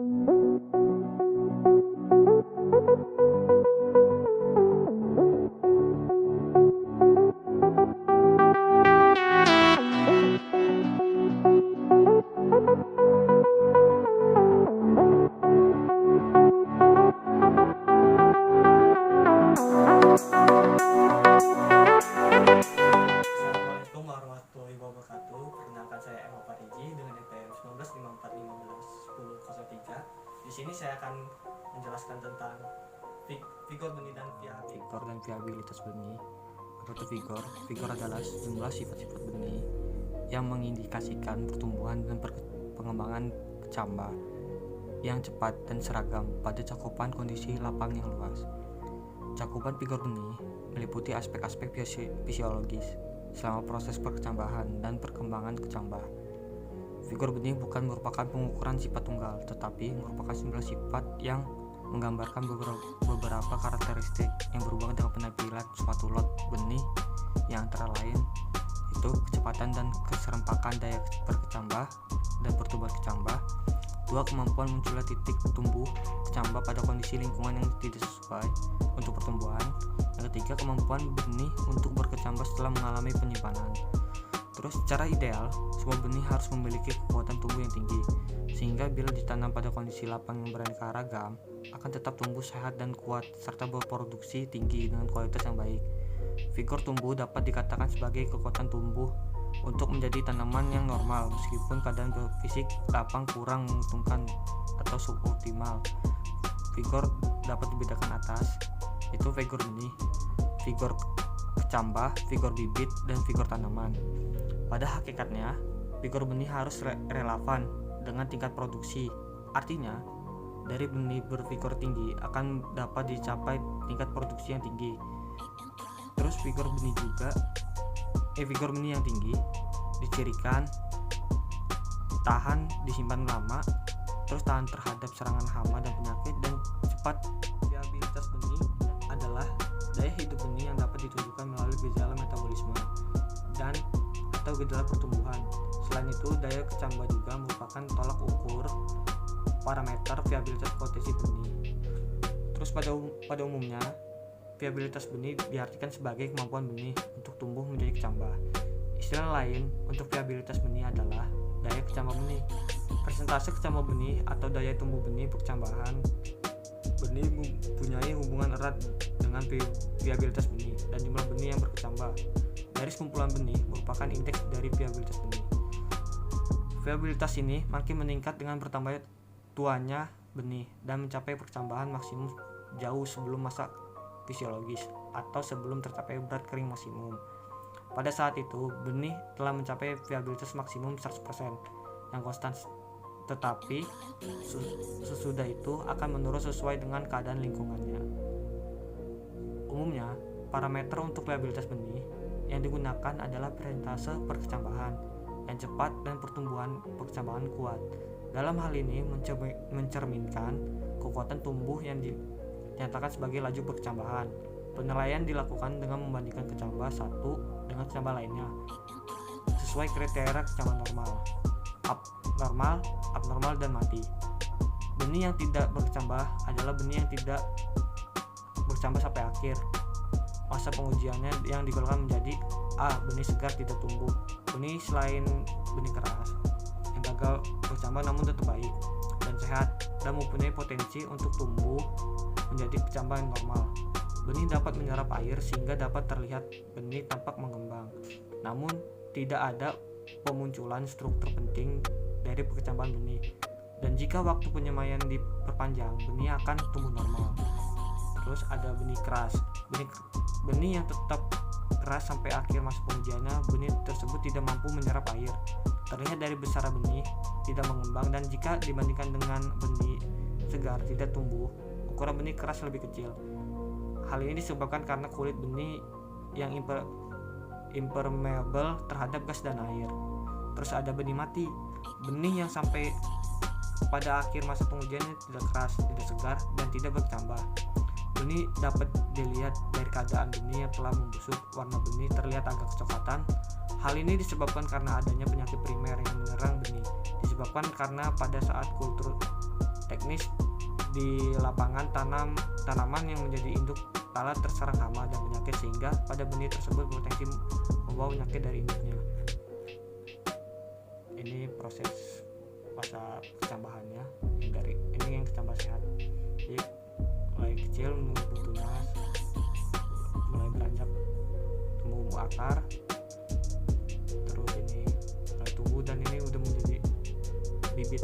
Assalamualaikum warahmatullahi wabarakatuh. Perkenalkan saya Emma Pariji dengan NPM 1954151003. Di sini saya akan menjelaskan tentang vigor benih dan vigor dan viabilitas benih. Apa itu vigor? Vigor adalah sejumlah sifat-sifat benih yang mengindikasikan pertumbuhan dan pengembangan kecambah yang cepat dan seragam pada cakupan kondisi lapang yang luas. Cakupan vigor benih meliputi aspek-aspek fisiologis selama proses perkecambahan dan perkembangan kecambah. Vigor benih bukan merupakan pengukuran sifat tunggal, tetapi merupakan sejumlah sifat yang menggambarkan beberapa karakteristik yang berhubungan dengan penampilan suatu lot benih, yang antara lain itu kecepatan dan keserempakan daya berkecambah dan pertumbuhan kecambah. 2. Kemampuan munculnya titik tumbuh kecambah pada kondisi lingkungan yang tidak sesuai untuk pertumbuhan. Yang 3. Kemampuan benih untuk berkecambah setelah mengalami penyimpanan. Terus secara ideal, semua benih harus memiliki kekuatan tumbuh yang tinggi, sehingga bila ditanam pada kondisi lapang yang beraneka ragam, akan tetap tumbuh sehat dan kuat, serta berproduksi tinggi dengan kualitas yang baik. Vigor tumbuh dapat dikatakan sebagai kekuatan tumbuh untuk menjadi tanaman yang normal meskipun keadaan fisik lapang kurang menguntungkan atau suboptimal. Vigor dapat dibedakan atas, yaitu vigor benih, vigor kecambah, vigor bibit, dan vigor tanaman. Pada hakikatnya, vigor benih harus relevan dengan tingkat produksi. Artinya, dari benih bervigor tinggi akan dapat dicapai tingkat produksi yang tinggi. Terus vigor benih yang tinggi dicirikan tahan disimpan lama, terus tahan terhadap serangan hama dan penyakit, dan cepat. Viabilitas benih adalah daya hidup benih yang dapat ditunjukkan melalui gejala metabolisme dan atau gejala pertumbuhan. Selain itu, daya kecambah juga merupakan tolak ukur parameter viabilitas potensi benih. Terus pada umumnya, viabilitas benih diartikan sebagai kemampuan benih untuk tumbuh menjadi kecambah. Istilah lain untuk viabilitas benih adalah daya kecambah benih. Persentase kecambah benih atau daya tumbuh benih perkecambahan benih mempunyai hubungan erat dengan viabilitas benih dan jumlah benih yang berkecambah. Garis kumpulan benih merupakan indeks dari viabilitas benih. Viabilitas ini makin meningkat dengan bertambahnya tuanya benih dan mencapai perkecambahan maksimum jauh sebelum masa fisiologis atau sebelum tercapai berat kering maksimum. Pada saat itu, benih telah mencapai viabilitas maksimum 100% yang konstan, tetapi sesudah itu akan menurun sesuai dengan keadaan lingkungannya. Umumnya, parameter untuk viabilitas benih yang digunakan adalah persentase perkecambahan yang cepat dan pertumbuhan perkecambahan kuat. Dalam hal ini mencerminkan kekuatan tumbuh yang dinyatakan sebagai laju perkecambahan. Penilaian dilakukan dengan membandingkan kecambah satu dengan kecambah lainnya sesuai kriteria kecambah normal, abnormal, dan mati. Benih yang tidak berkecambah adalah benih yang tidak berkecambah sampai akhir masa pengujiannya, yang digolongkan menjadi A. Benih segar tidak tumbuh. Benih selain benih keras yang gagal berkecambah namun tetap baik dan sehat dan mempunyai potensi untuk tumbuh menjadi kecambah yang normal. Benih dapat menyerap air sehingga dapat terlihat benih tampak mengembang, namun tidak ada pemunculan struktur penting dari perkecambahan benih. Dan jika waktu penyemaian diperpanjang, benih akan tumbuh normal. Terus ada benih keras. Benih yang tetap keras sampai akhir masa pengujiannya, benih tersebut tidak mampu menyerap air. Terlihat dari besar benih, tidak mengembang, dan jika dibandingkan dengan benih segar tidak tumbuh, ukuran benih keras lebih kecil. Hal ini disebabkan karena kulit benih yang impermeable terhadap gas dan air. Terus ada benih mati. Benih yang sampai pada akhir masa pengujiannya tidak keras, tidak segar, dan tidak berkecambah. Benih dapat dilihat dari keadaan benih yang telah membusuk. Warna benih terlihat agak kecoklatan. Hal ini disebabkan karena adanya penyakit primer yang menyerang benih. Disebabkan karena pada saat kultur teknis di lapangan tanaman yang menjadi induk lalat terserang hama dan penyakit sehingga pada benih tersebut berpotensi membawa penyakit dari induknya. Ini proses masa kecambahannya, ini yang kecambah sehat. Jadi mulai kecil menumbuh tunas, mulai beranjak tumbuh akar, terus ini mulai tumbuh dan ini udah menjadi bibit